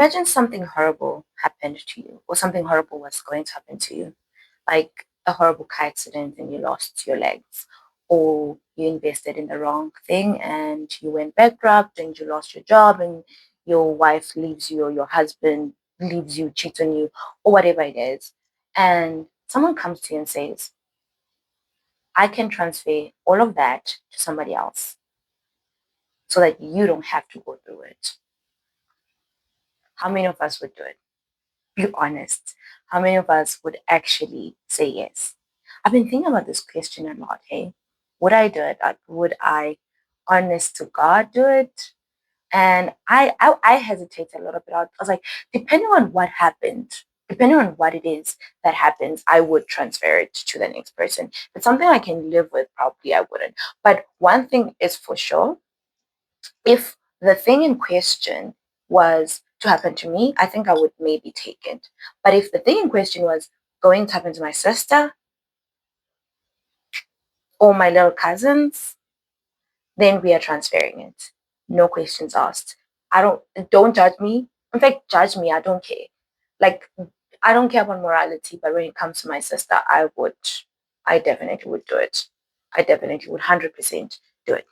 Imagine something horrible happened to you, or something horrible was going to happen to you, like a horrible car accident and you lost your legs, or you invested in the wrong thing and you went bankrupt and you lost your job and your wife leaves you or your husband leaves you, cheats on you, or whatever it is. And someone comes to you and says, I can transfer all of that to somebody else so that you don't have to go through it. How many of us would do it? Be honest. How many of us would actually say yes? I've been thinking about this question a lot. Hey, would I do it? Like, would I, honest to God, do it? And I hesitated a little bit. I was like, depending on what happened, depending on what it is that happens, I would transfer it to the next person. If it's something I can live with, probably I wouldn't. But one thing is for sure, if the thing in question was to happen to me, I think I would maybe take it. But if the thing in question was going to happen to my sister or my little cousins, then we are transferring it. No questions asked. Don't judge me. In fact, judge me. I don't care. Like, I don't care about morality, but when it comes to my sister, I definitely would do it. I definitely would 100% do it.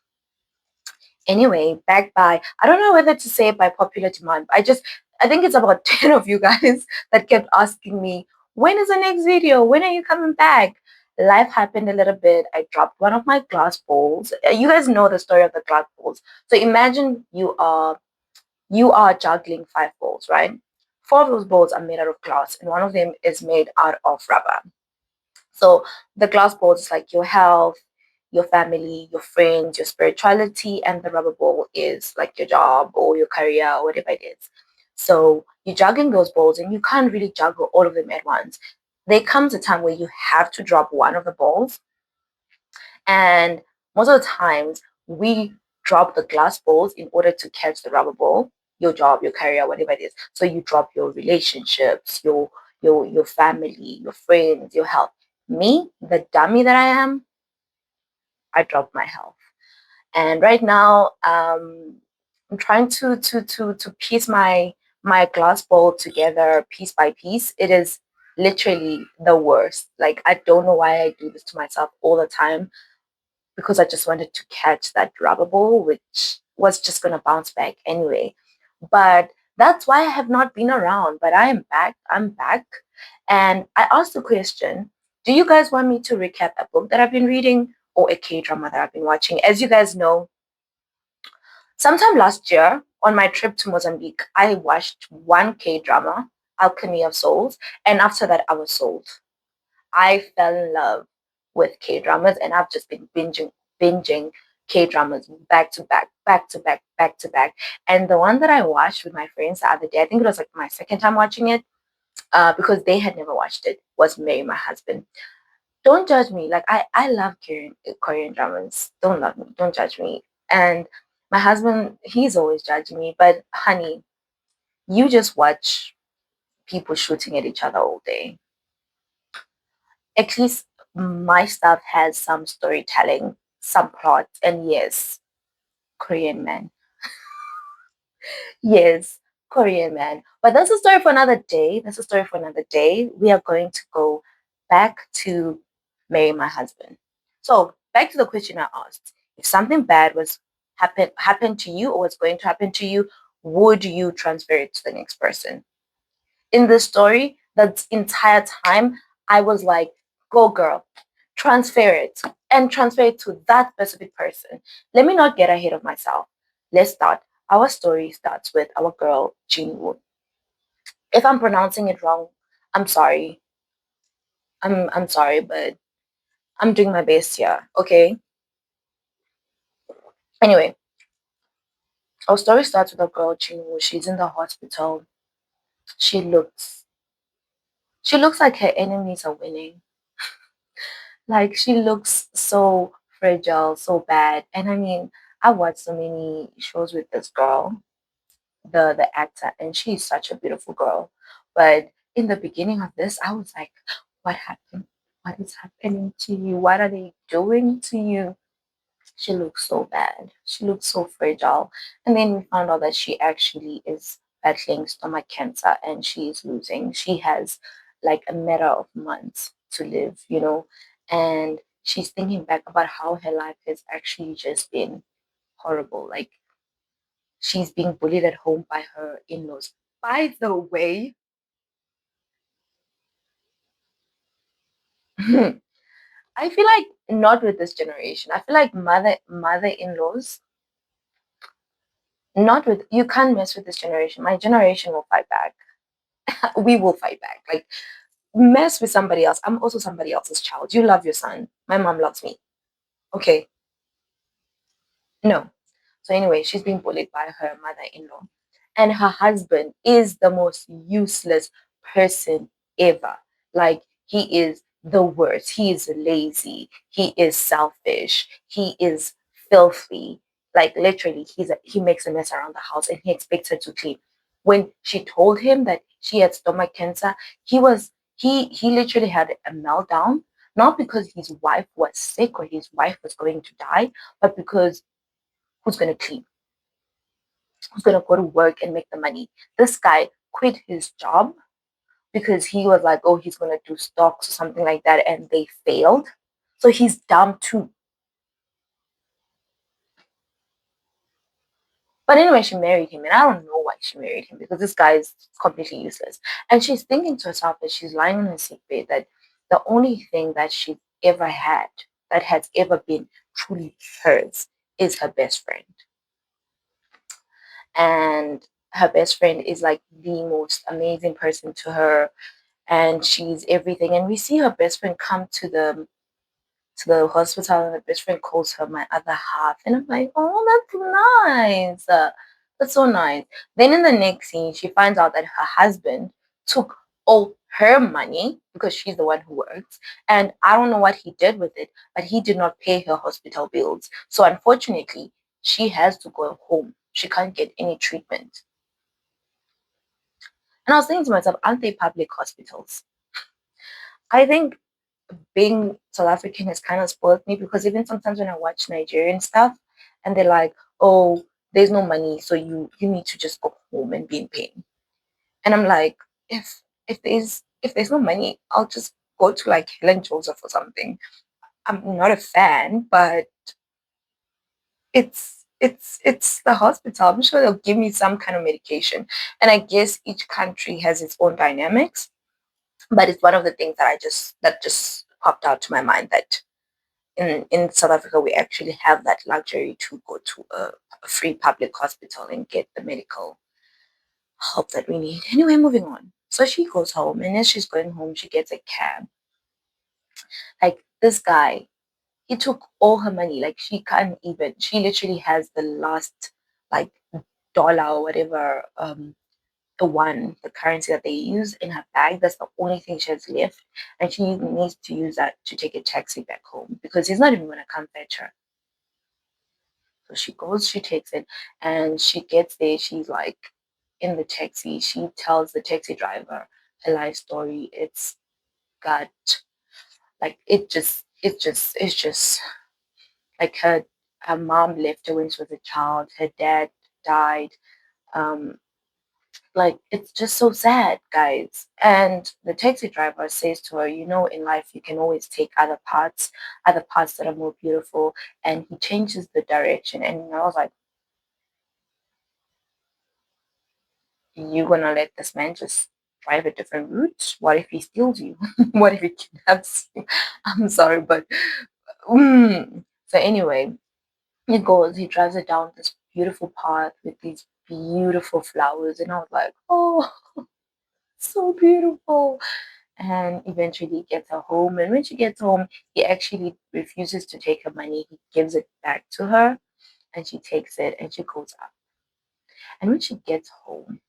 Anyway, back by, I don't know whether to say it by popular demand. I think it's about 10 of you guys that kept asking me, when is the next video? When are you coming back? Life happened a little bit. I dropped one of my glass bowls. You guys know the story of the glass bowls. So imagine you are juggling 5 bowls, right? 4 of those bowls are made out of glass, and one of them is made out of rubber. So the glass ball is like your health, your family, your friends, your spirituality, and the rubber ball is like your job or your career or whatever it is. So you're juggling those balls and you can't really juggle all of them at once. There comes a time where you have to drop one of the balls, and most of the times we drop the glass balls in order to catch the rubber ball, your job, your career, whatever it is. So you drop your relationships, your family, your friends, your health. Me, the dummy that I am, I dropped my health. And right now, I'm trying to piece my glass bowl together piece by piece. It is literally the worst. Like, I don't know why I do this to myself all the time, because I just wanted to catch that rubber ball, which was just gonna bounce back anyway. But that's why I have not been around. But I am back. I'm back. And I asked the question, do you guys want me to recap a book that I've been reading or a K drama that I've been watching? As you guys know, sometime last year on my trip to Mozambique, I watched one K drama, Alchemy of Souls, and after that, I was sold. I fell in love with K dramas, and I've just been binging K dramas back to back, back to back, back to back. And the one that I watched with my friends the other day, I think it was like my second time watching it, because they had never watched it, was Marry My Husband. Don't judge me. Like, I love Korean dramas. Don't love me. Don't judge me. And my husband, he's always judging me. But honey, you just watch people shooting at each other all day. At least my stuff has some storytelling, some plot, and yes, Korean man. Yes, Korean man. But that's a story for another day. That's a story for another day. We are going to go back to Marry My Husband. So back to the question I asked. If something bad was happened to you or was going to happen to you, would you transfer it to the next person? In this story, that entire time, I was like, go girl, transfer it and transfer it to that specific person. Let me not get ahead of myself. Let's start. Our story starts with our girl, Jinwoo. If I'm pronouncing it wrong, I'm sorry. I'm sorry, but I'm doing my best here, okay? Anyway, our story starts with our girl, Jinwoo. She's in the hospital. She looks she looks like her enemies are winning. Like, she looks so fragile, so bad. And I mean, I watched so many shows with this girl, the actor, and she's such a beautiful girl. But in the beginning of this, I was like, what happened? What is happening to you? What are they doing to you? She looks so bad. She looks so fragile. And then we found out that she actually is battling stomach cancer and she is losing. She has like a matter of months to live, and she's thinking back about how her life has actually just been horrible. Like she's being bullied at home by her in-laws. By the way, I feel like not with this generation. I feel like mother-in-laws, not with you can't mess with this generation. My generation will fight back. We will fight back. Like mess with somebody else. I'm also somebody else's child. You love your son. My mom loves me. Okay. No. So anyway, she's being bullied by her mother-in-law. And her husband is the most useless person ever. Like he is the worst. He is lazy. He is selfish. He is filthy. Like literally, he makes a mess around the house and he expects her to clean. When she told him that she had stomach cancer, he literally had a meltdown, not because his wife was sick or his wife was going to die, but because who's going to clean, who's going to go to work and make the money. This guy quit his job because he was like, oh, he's going to do stocks or something like that, and they failed. So he's dumb too. But anyway, she married him, and I don't know why she married him because this guy is completely useless. And she's thinking to herself as she's lying on her sick bed that the only thing that she's ever had that has ever been truly hers is her best friend. And her best friend is like the most amazing person to her, and she's everything. And we see her best friend come to the hospital, and the best friend calls her my other half, and I'm like, oh, that's nice. That's so nice. Then in the next scene, she finds out that her husband took all her money because she's the one who works, and I don't know what he did with it, but he did not pay her hospital bills. So unfortunately, she has to go home. She can't get any treatment. And I was thinking to myself, aren't they public hospitals? I think being South African has kind of spoiled me because even sometimes when I watch Nigerian stuff and they're like, oh, there's no money, so you need to just go home and be in pain. And I'm like, if there's no money, I'll just go to like Helen Joseph or something. I'm not a fan, but it's the hospital. I'm sure they'll give me some kind of medication. And I guess each country has its own dynamics, but it's one of the things that just popped out to my mind that in South Africa, we actually have that luxury to go to a free public hospital and get the medical help that we need. Anyway, moving on. So she goes home, and as she's going home, she gets a cab. Like this guy, he took all her money. Like she can't even. She literally has the last like dollar or whatever, the currency that they use in her bag. That's the only thing she has left, and she needs to use that to take a taxi back home because he's not even gonna come fetch her. So she goes, she takes it, and she gets there. She's like in the taxi. She tells the taxi driver a life story. It's got like it's just like her mom left her when she was a child. Her dad died. Um, like it's just so sad, guys. And the taxi driver says to her, in life you can always take other parts that are more beautiful. And he changes the direction. And I was like, you gonna let this man just drive a different route? What if he steals you? What if he kidnaps you? I'm sorry, but so anyway, he drives it down this beautiful path with these beautiful flowers, and I was like, oh, so beautiful. And eventually he gets her home, and when she gets home, he actually refuses to take her money. He gives it back to her, and she takes it and she goes up. And when she gets home,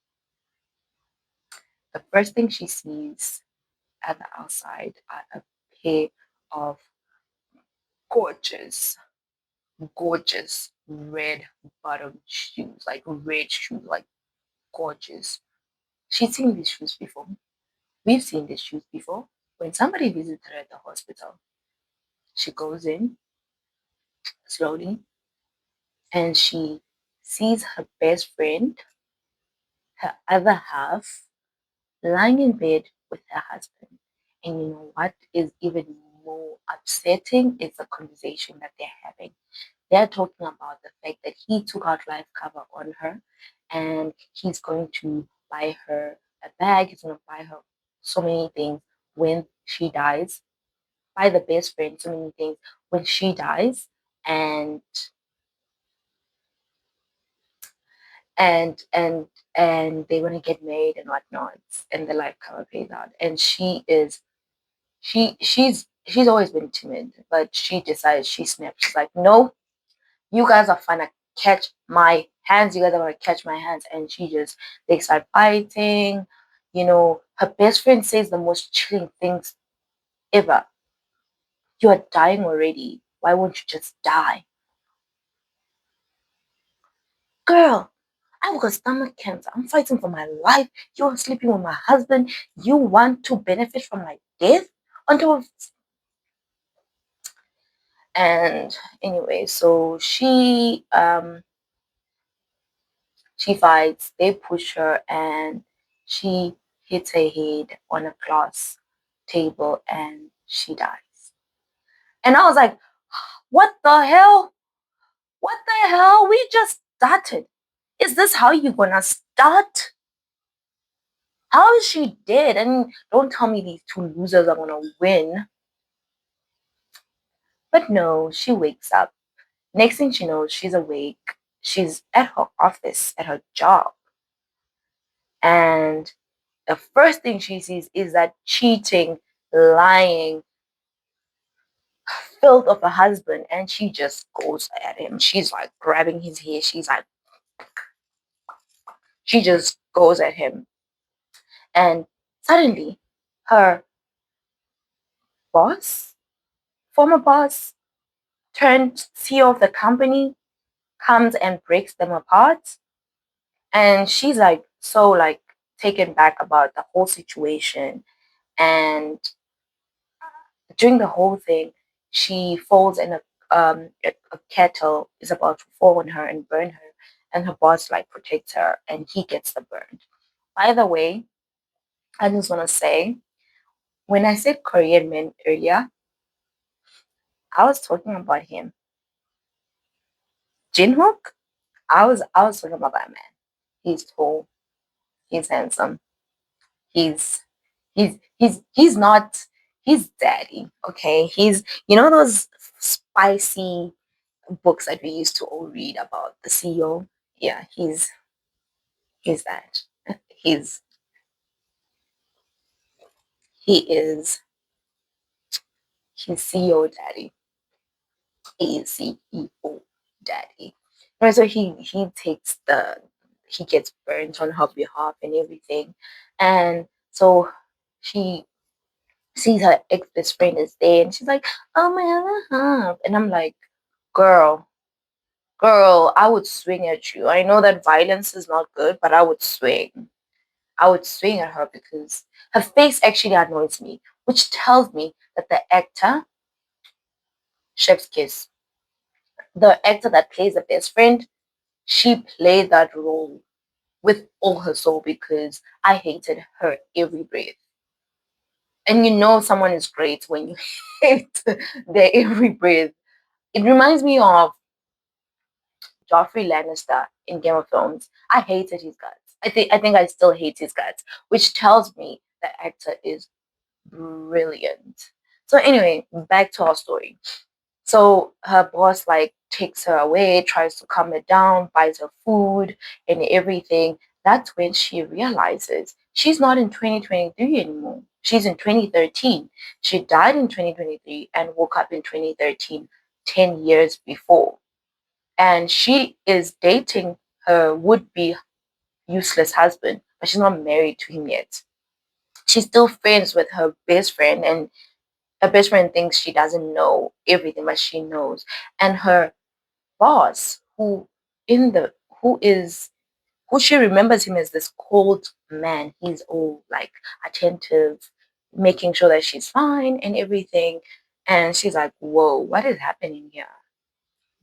the first thing she sees at the outside are a pair of gorgeous, gorgeous red bottom shoes, like red shoes, like gorgeous. She's seen these shoes before. We've seen these shoes before. When somebody visits her at the hospital, she goes in slowly and she sees her best friend her other half lying in bed with her husband. And you know what is even more upsetting is the conversation that they're having. They're talking about the fact that he took out life cover on her and he's going to buy her a bag, he's going to buy her so many things when she dies, buy the best friend so many things when she dies, and and and and they want to get married and whatnot, and the life cover pays out. And she's always been timid, but she decides, she snaps. She's like, no, you guys are gonna catch my hands. You guys are gonna catch my hands. And they start fighting. You know, her best friend says the most chilling things ever. You're dying already. Why won't you just die? Girl, I got stomach cancer. I'm fighting for my life. You're sleeping with my husband. You want to benefit from my death? Until and anyway, so she fights, they push her, and she hits her head on a glass table and she dies. And I was like, what the hell? What the hell? We just started. Is this how you gonna start? How is she dead? And don't tell me these two losers are gonna win. But no, she wakes up. Next thing she knows, she's awake. She's at her office, at her job. And the first thing she sees is that cheating, lying, filth of a husband. And she just goes at him. She's like grabbing his hair. She just goes at him. And suddenly, her boss, former boss, turned CEO of the company, comes and breaks them apart. And she's like, so like taken back about the whole situation. And during the whole thing, she falls in a kettle is about to fall on her and burn her, and her boss like protects her, and he gets the burn. By the way, I just want to say, when I said Korean men earlier, I was talking about him, Jinhook. I was talking about that man. He's tall, he's handsome, he's he's not he's daddy. Okay, he's, you know, those spicy books that we used to all read about the CEO. Yeah, he's that. He's he is he's CEO daddy. He is CEO daddy. And so he gets burnt on her behalf and everything. And so she sees her ex best friend is there and she's like, oh my other half. And I'm like, girl, girl, I would swing at you. I know that violence is not good, but I would swing. I would swing at her because her face actually annoys me, which tells me that the actor, Chef's Kiss, the actor that plays the best friend, she played that role with all her soul because I hated her every breath. And you know someone is great when you hate their every breath. It reminds me of Joffrey Lannister in Game of Thrones. I hated his guts. I think I still hate his guts, which tells me the actor is brilliant. So anyway, back to our story. So her boss like takes her away, tries to calm her down, buys her food and everything. That's when she realizes she's not in 2023 anymore. She's in 2013. She died in 2023 and woke up in 2013, 10 years before. And she is dating her would-be useless husband, but she's not married to him yet. She's still friends with her best friend, and her best friend thinks she doesn't know everything, but she knows. And her boss, in the who is who she remembers him as this cold man. He's all like attentive, making sure that she's fine and everything. And she's like, "Whoa, what is happening here?"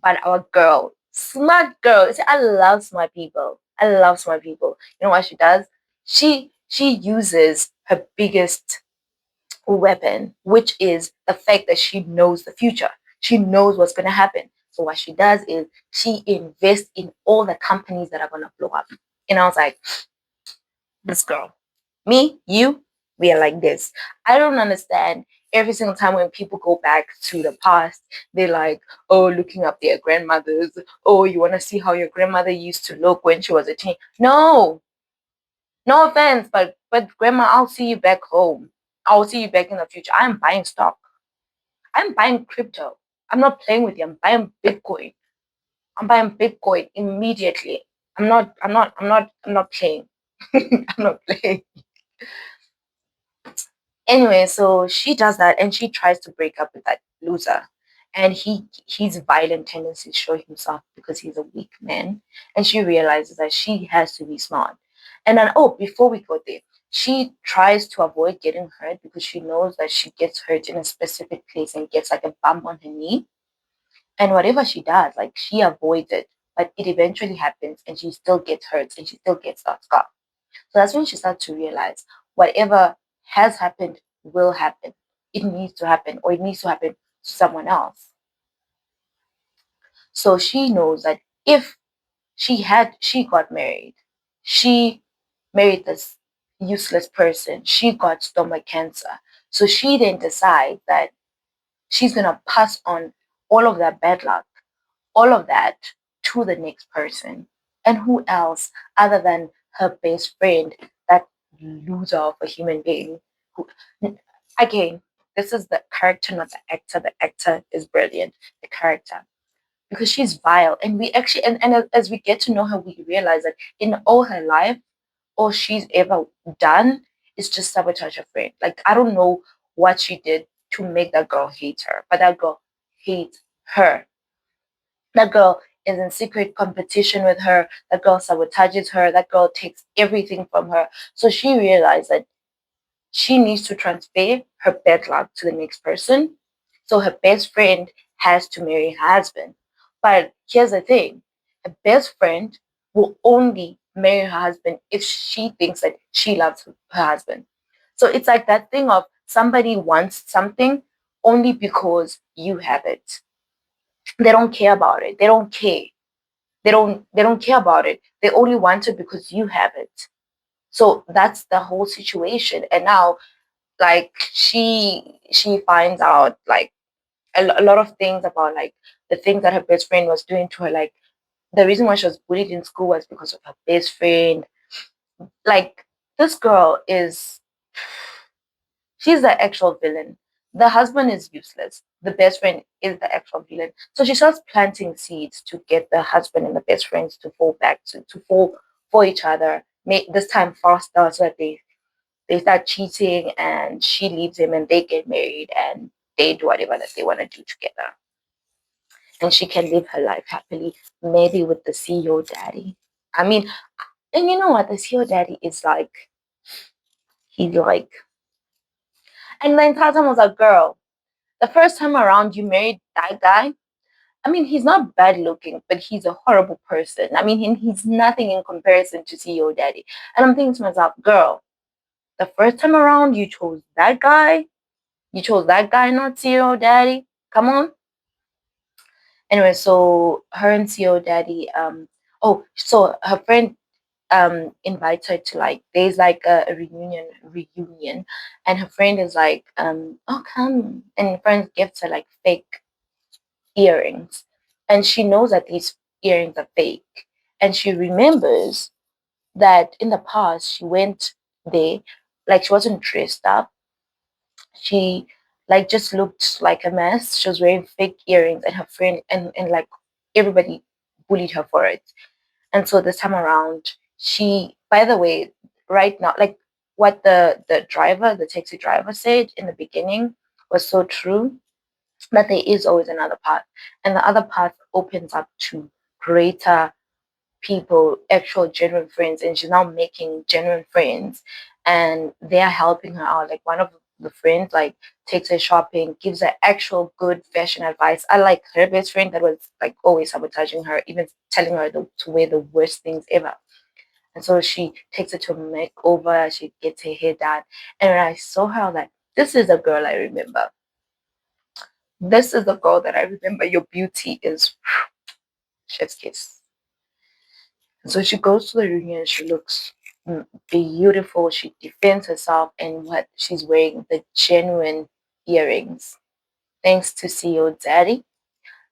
But our girl, smart girl. See, I love smart people. I love smart people. You know what she does? She uses her biggest weapon, which is the fact that she knows the future. She knows what's going to happen. So what she does is she invests in all the companies that are going to blow up. And I was like, this girl, me, you, we are like this. I don't understand. Every single time when people go back to the past, they're like, oh, looking up their grandmothers. Oh, you want to see how your grandmother used to look when she was a teen? No, no offense, but grandma, I'll see you back home. I'll see you back in the future. I'm buying stock. I'm buying crypto. I'm not playing with you. I'm buying Bitcoin. I'm buying Bitcoin immediately. I'm not playing. I'm not playing. Anyway, so she does that and she tries to break up with that loser. And his violent tendencies show himself because he's a weak man. And she realizes that she has to be smart. And then, oh, before we go there, she tries to avoid getting hurt because she knows that she gets hurt in a specific place and gets like a bump on her knee. And whatever she does, like she avoids it, but it eventually happens and she still gets hurt and she still gets that scar. So that's when she starts to realize whatever has happened will happen. It needs to happen, or it needs to happen to someone else. So she knows that if she got married, she married this useless person, she got stomach cancer. So she then decides that she's gonna pass on all of that bad luck, all of that to the next person. And who else other than her best friend, that loser of a human being? Who, again, this is the character, not the actor. The actor is brilliant. The character. Because she's vile. And we actually, and as we get to know her, we realize that in all her life, all she's ever done is just sabotage her friend. Like, I don't know what she did to make that girl hate her, but that girl hates her. That girl is in secret competition with her. That girl sabotages her. That girl takes everything from her. So she realized that she needs to transfer her bad luck to the next person. So her best friend has to marry her husband. But here's the thing, her best friend will only marry her husband if she thinks that she loves her husband. So it's like that thing of somebody wants something only because you have it. They don't care about it. They don't care. They don't care about it. They only want it because you have it. So that's the whole situation. And now, like, she finds out like a lot of things about like the things that her best friend was doing to her. Like, the reason why she was bullied in school was because of her best friend. Like, this girl is, she's the actual villain. The husband is useless. The best friend is the actual villain. So she starts planting seeds to get the husband and the best friends to fall back to fall for each other. Make this time faster so that they start cheating and she leaves him and they get married and they do whatever that they want to do together. And she can live her life happily, maybe with the CEO daddy. I mean, and you know what? The CEO daddy is like, he's like, and the entire time I was like, girl, the first time around you married that guy, I mean, he's not bad looking, but he's a horrible person. I mean, he's nothing in comparison to CEO Daddy. And I'm thinking to myself, girl, the first time around you chose that guy. You chose that guy, not CEO Daddy. Come on. Anyway, so her and CEO Daddy, oh, so her friend invites her to like there's like a reunion, and her friend is like, oh come, and her friend gives her like fake earrings. And she knows that these earrings are fake. And she remembers that in the past she went there, like she wasn't dressed up. She like just looked like a mess. She was wearing fake earrings and her friend and like everybody bullied her for it. And so this time around, she, by the way, right now, like what the taxi driver said in the beginning was so true, that there is always another path. And the other path opens up to greater people, actual genuine friends. And she's now making genuine friends and they're helping her out. Like one of the friends like takes her shopping, gives her actual good fashion advice. I like her best friend that was like always sabotaging her, even telling her to wear the worst things ever. And so she takes it to a makeover, she gets her hair done. And when I saw her, I was like, this is the girl I remember. This is the girl that I remember. Your beauty is chef's kiss. And so she goes to the reunion, she looks beautiful, she defends herself, and what she's wearing the genuine earrings. Thanks to CEO Daddy,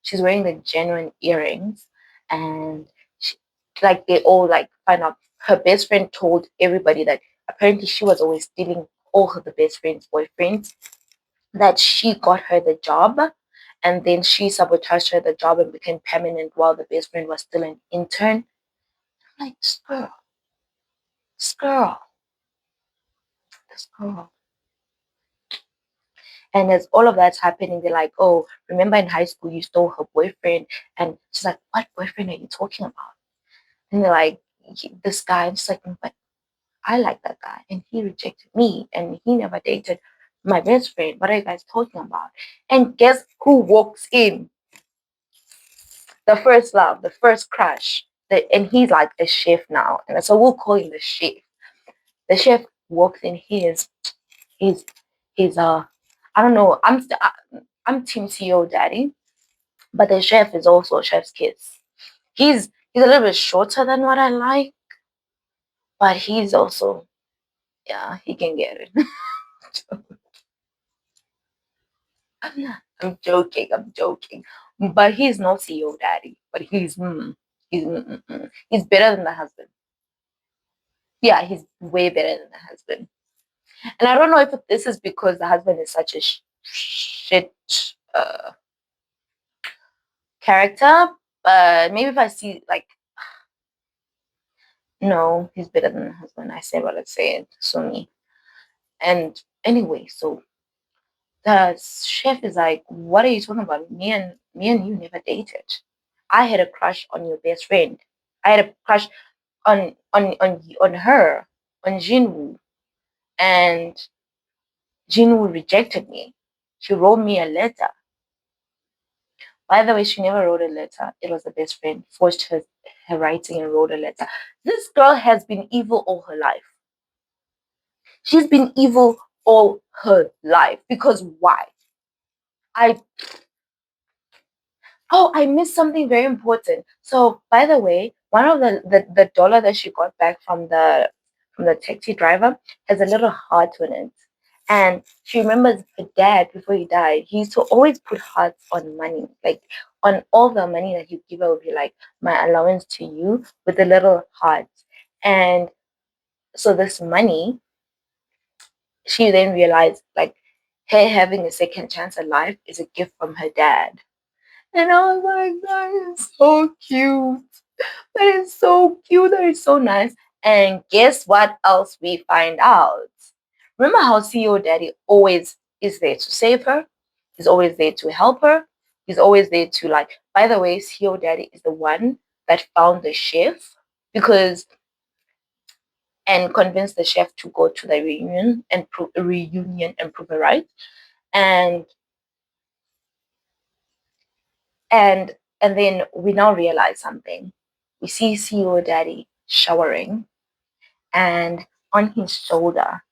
she's wearing the genuine earrings, and she, like they all like find out. Her best friend told everybody that apparently she was always stealing all her the best friend's boyfriends. That she got her the job, and then she sabotaged her the job and became permanent while the best friend was still an intern. I'm like, this girl, this girl. And as all of that's happening, they're like, oh, remember in high school you stole her boyfriend? And she's like, what boyfriend are you talking about? And they're like, this guy. And she's like, but I like that guy. And he rejected me. And he never dated my best friend. What are you guys talking about? And guess who walks in? The first love, the first crush. And he's like a chef now. And so we'll call him the chef. The chef walks in. He's, he's, I don't know. I'm Team CEO Daddy. But the chef is also a chef's kiss. He's a little bit shorter than what I like, but he's also, yeah, he can get it. I'm joking, I'm joking. But he's not CEO daddy. But he's better than the husband. Yeah, he's way better than the husband. And I don't know if this is because the husband is such a shit character, but maybe if I see like, no, he's better than the husband. I said what I said. So me. And anyway, so the chef is like, "What are you talking about? Me and you never dated. I had a crush on your best friend. I had a crush on her, on Jinwoo, and Jinwoo rejected me. She wrote me a letter. By the way, she never wrote a letter. It was the best friend forced her writing and wrote a letter. This girl has been evil all her life. She's been evil all her life because why? I Oh, I missed something very important. So, by the way, one of the dollar that she got back from the taxi driver has a little heart on it. And she remembers her dad before he died. He used to always put hearts on money, like on all the money that he'd give her would be like my allowance to you with a little heart. And so this money, she then realized like her having a second chance at life is a gift from her dad. And I was like, that is so cute. That is so cute. That is so nice. And guess what else we find out? Remember how CEO Daddy always is there to save her? He's always there to help her. He's always there to like, by the way, CEO Daddy is the one that found the chef because and convinced the chef to go to the reunion and prove it right. And And and then we now realize something. We see CEO Daddy showering, and on his shoulder,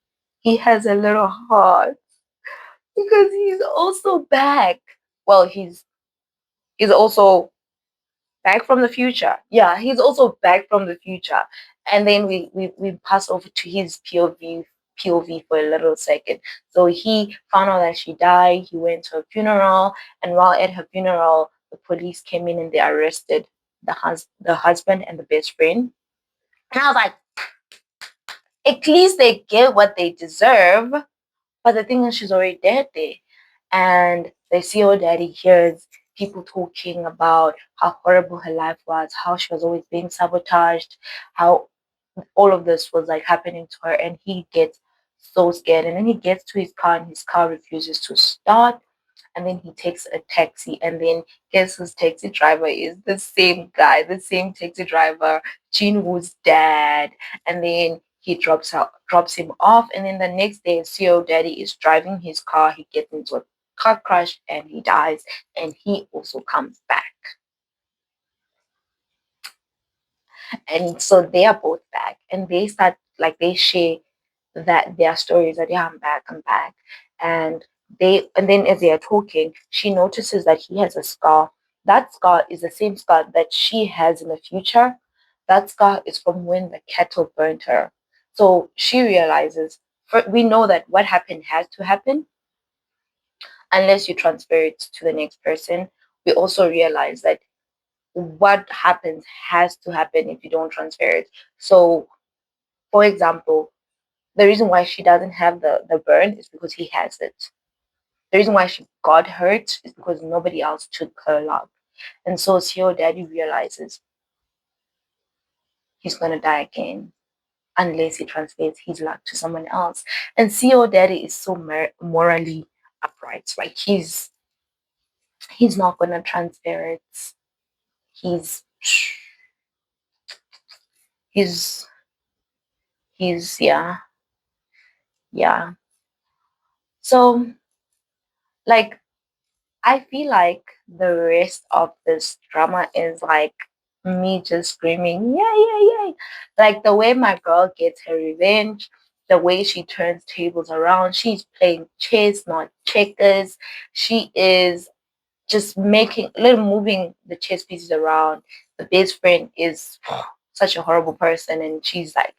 he has a little heart because he's also back. Well, he's also back from the future. Yeah, he's also back from the future. And then we pass over to his POV for a little second. So he found out that she died. He went to a funeral, and while at her funeral, the police came in and they arrested the husband and the best friend. And I was like, at least they get what they deserve. But the thing is, she's already dead there. And the CEO daddy hears people talking about how horrible her life was, how she was always being sabotaged, how all of this was like happening to her. And he gets so scared. And then he gets to his car and his car refuses to start. And then he takes a taxi. And then guess whose taxi driver is? The same guy, the same taxi driver, Jinwoo's dad. And then he drops him off. And then the next day, CEO Daddy is driving his car. He gets into a car crash and he dies. And he also comes back. And so they are both back, and they start like they share that their stories that yeah, I'm back. And then as they are talking, she notices that he has a scar. That scar is the same scar that she has in the future. That scar is from when the kettle burnt her. So she realizes, we know that what happened has to happen unless you transfer it to the next person. We also realize that what happens has to happen if you don't transfer it. So, for example, the reason why she doesn't have the burn is because he has it. The reason why she got hurt is because nobody else took her love. And so Seo Daddy realizes he's gonna die again unless he transfers his luck to someone else. And Seo Daddy is so morally upright. Like he's not gonna transfer it. He's he's he's yeah. So like I feel like the rest of this drama is like me just screaming, yeah, yeah, yeah. Like the way my girl gets her revenge, the way she turns tables around. She's playing chess, not checkers. She is just making, little moving the chess pieces around. The best friend is such a horrible person, and she's like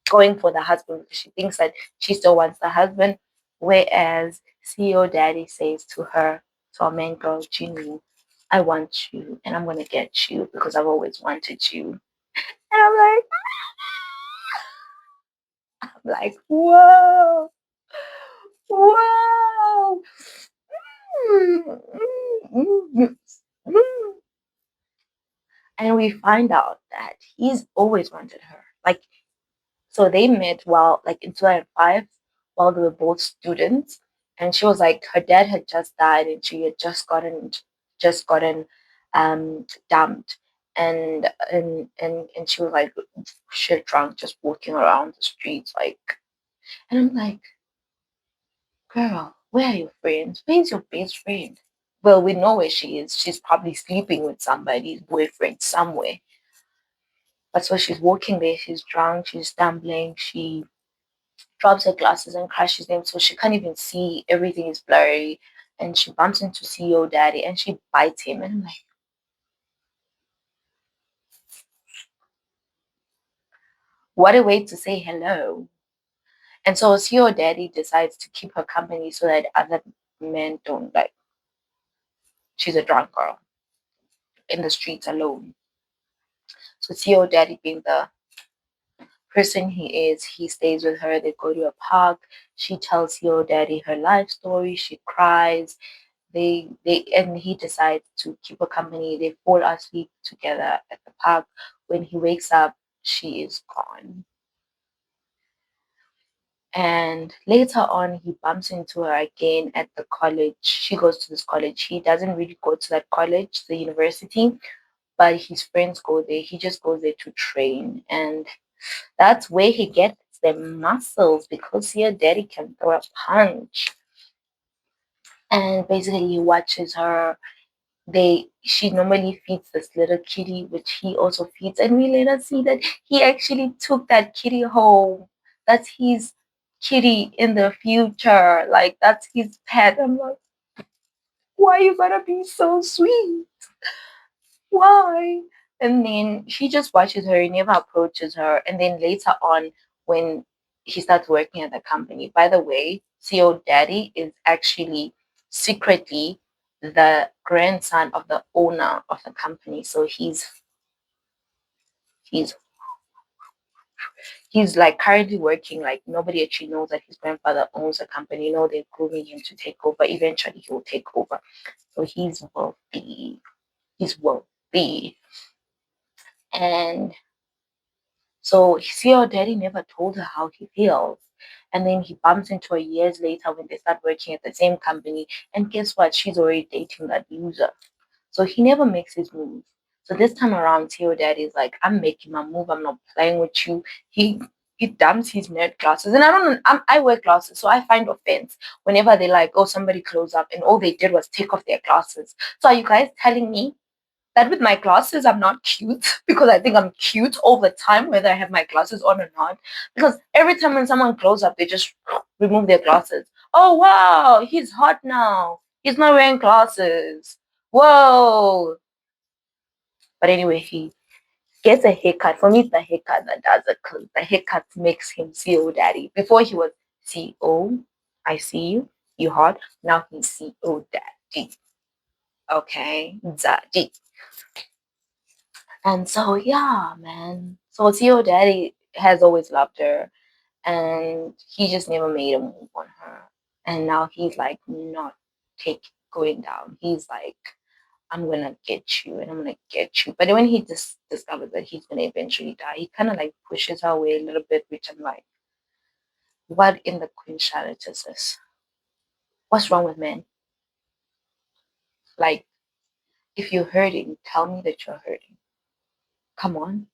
going for the husband because she thinks that she still wants the husband. Whereas CEO Daddy says to her, to our main girl, Jinwoo, I want you and I'm gonna get you because I've always wanted you. And I'm like, whoa, whoa. Mm, mm, mm. And we find out that he's always wanted her. Like, so they met while, like, in 2005, while they were both students. And she was like, her dad had just died, and she had just gotten dumped. And she was like shit drunk, just walking around the streets, like. And I'm like, girl, where are your friends? Where's your best friend? Well, we know where she is. She's probably sleeping with somebody's boyfriend somewhere. But so she's walking there. She's drunk. She's stumbling. She drops her glasses and crashes them, so she can't even see. Everything is blurry. And she bumps into CEO Daddy and she bites him. And I'm like, what a way to say hello. And so CEO Daddy decides to keep her company so that other men don't like, she's a drunk girl in the streets alone. So CEO Daddy, being the person he is, he stays with her. They go to a park. She tells CEO Daddy her life story. She cries. They and he decides to keep her company. They fall asleep together at the park. When he wakes up, she is gone. And later on, he bumps into her again at the college. She goes to this college. He doesn't really go to that college, the university, but his friends go there. He just goes there to train. And that's where he gets the muscles because here daddy can throw a punch. And basically he watches her. She normally feeds this little kitty, which he also feeds, and we later see that he actually took that kitty home. That's his kitty in the future. Like that's his pet. I'm like, why you gotta be so sweet? Why? And then she just watches her, he never approaches her. And then later on, when he starts working at the company, by the way, CEO Daddy is actually secretly the grandson of the owner of the company. So he's he's like currently working, like nobody actually knows that his grandfather owns the company. You know, they're grooming him to take over. Eventually he will take over. So he's wealthy. He's wealthy. And so CEO Daddy never told her how he feels. And then he bumps into her years later when they start working at the same company. And guess what? She's already dating that loser. So he never makes his move. So this time around, CEO Daddy is like, I'm making my move. I'm not playing with you. He dumps his nerd glasses. And I don't know, I wear glasses. So I find offense whenever they like, oh, somebody close up and all they did was take off their glasses. So are you guys telling me that with my glasses I'm not cute because I think I'm cute all the time, whether I have my glasses on or not. Because every time when someone close up, they just remove their glasses. Oh wow, he's hot now. He's not wearing glasses. Whoa. But anyway, he gets a haircut. For me, it's the haircut that does it because the haircut makes him CEO daddy. Before he was CEO, I see you, you hot. Now he's CEO daddy. Okay, daddy. And so yeah, man. So CEO daddy has always loved her, and he just never made a move on her. And now he's like not take going down. He's like, I'm gonna get you and I'm gonna get you. But when he just discovers that he's gonna eventually die, he kind of like pushes her away a little bit, which I'm like, what in the Queen Charlotte is this? What's wrong with men? Like, if you're hurting, tell me that you're hurting. Come on,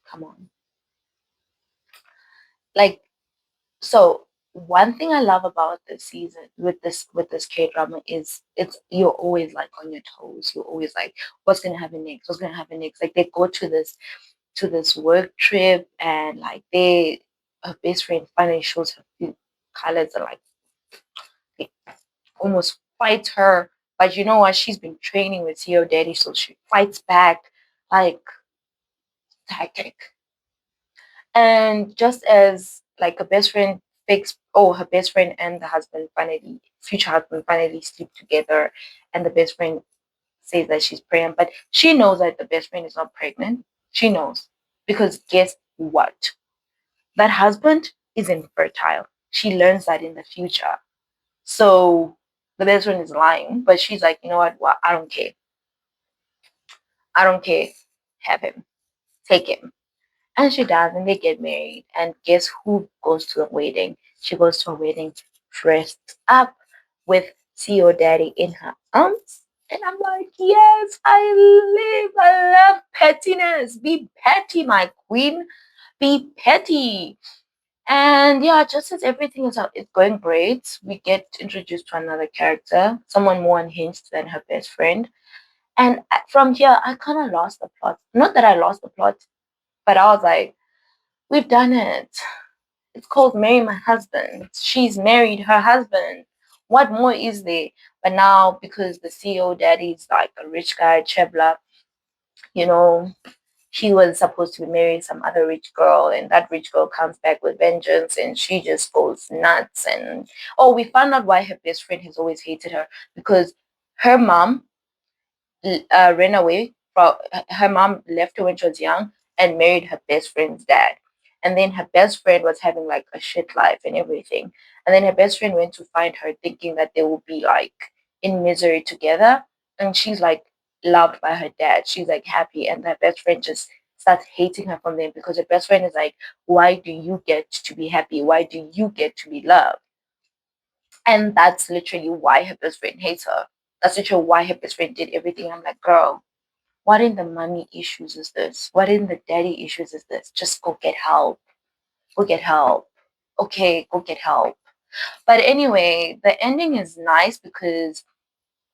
come on. Like, so one thing I love about this season with this K drama is it's you're always like on your toes. You're always like, what's gonna happen next? What's gonna happen next? Like they go to this work trip and like her best friend finally shows her few colors and like they almost fight her. But you know what? She's been training with CEO Daddy, so she fights back like tactic. And just as like a best friend her best friend and the husband finally, future husband finally sleep together, and the best friend says that she's pregnant, but she knows that the best friend is not pregnant. She knows because guess what? That husband is infertile. She learns that in the future. So the best friend is lying, but she's like, you know what? Well, I don't care. I don't care. Have him. Take him. And she does, and they get married. And guess who goes to the wedding? She goes to a wedding dressed up with CEO Daddy in her arms. And I'm like, yes, I love pettiness. Be petty, my queen. Be petty. And yeah, just as everything is going great, we get introduced to another character, someone more unhinged than her best friend. And from here, I kind of lost the plot. Not that I lost the plot, but I was like, we've done it. It's called Marry My Husband. She's married her husband. What more is there? But now, because the CEO daddy is like a rich guy, Chebla, you know, he was supposed to be marrying some other rich girl, and that rich girl comes back with vengeance, and she just goes nuts. And oh, we found out why her best friend has always hated her because her mom ran away from her mom left her when she was young and married her best friend's dad. And then her best friend was having like a shit life and everything. And then her best friend went to find her thinking that they will be like in misery together. And she's like loved by her dad. She's like happy. And her best friend just starts hating her from them because her best friend is like, why do you get to be happy? Why do you get to be loved? And that's literally why her best friend hates her. That's literally why her best friend did everything. I'm like, girl, what in the mommy issues is this? What in the daddy issues is this? Just go get help. Go get help. Okay, go get help. But anyway, the ending is nice because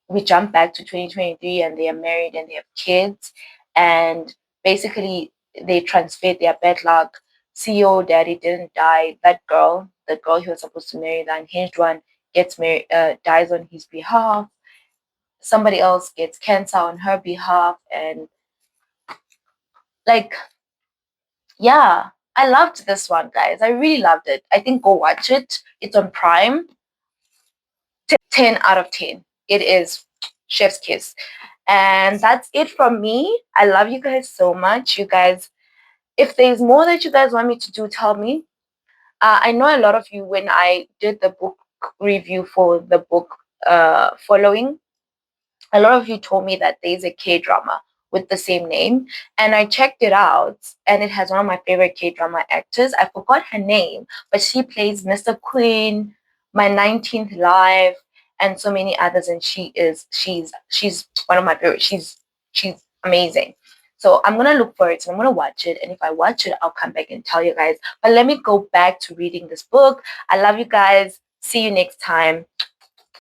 we jump back to 2023 and they are married and they have kids. And basically, they transferred their bad luck. CEO daddy didn't die. That girl, the girl he was supposed to marry, the unhinged one, gets married, dies on his behalf. Somebody else gets cancer on her behalf. And like, yeah, I loved this one, guys. I really loved it. I think go watch it. It's on Prime. 10 out of 10. It is chef's kiss. And that's it from me. I love you guys so much. You guys, if there's more that you guys want me to do, tell me. I know a lot of you, when I did the book review for the book following, a lot of you told me that there's a K drama with the same name, and I checked it out, and it has one of my favorite K drama actors. I forgot her name, but she plays Mr. Queen, My 19th Life, and so many others. And she's one of my favorites. She's amazing. So I'm gonna look for it and I'm gonna watch it. And if I watch it, I'll come back and tell you guys. But let me go back to reading this book. I love you guys. See you next time.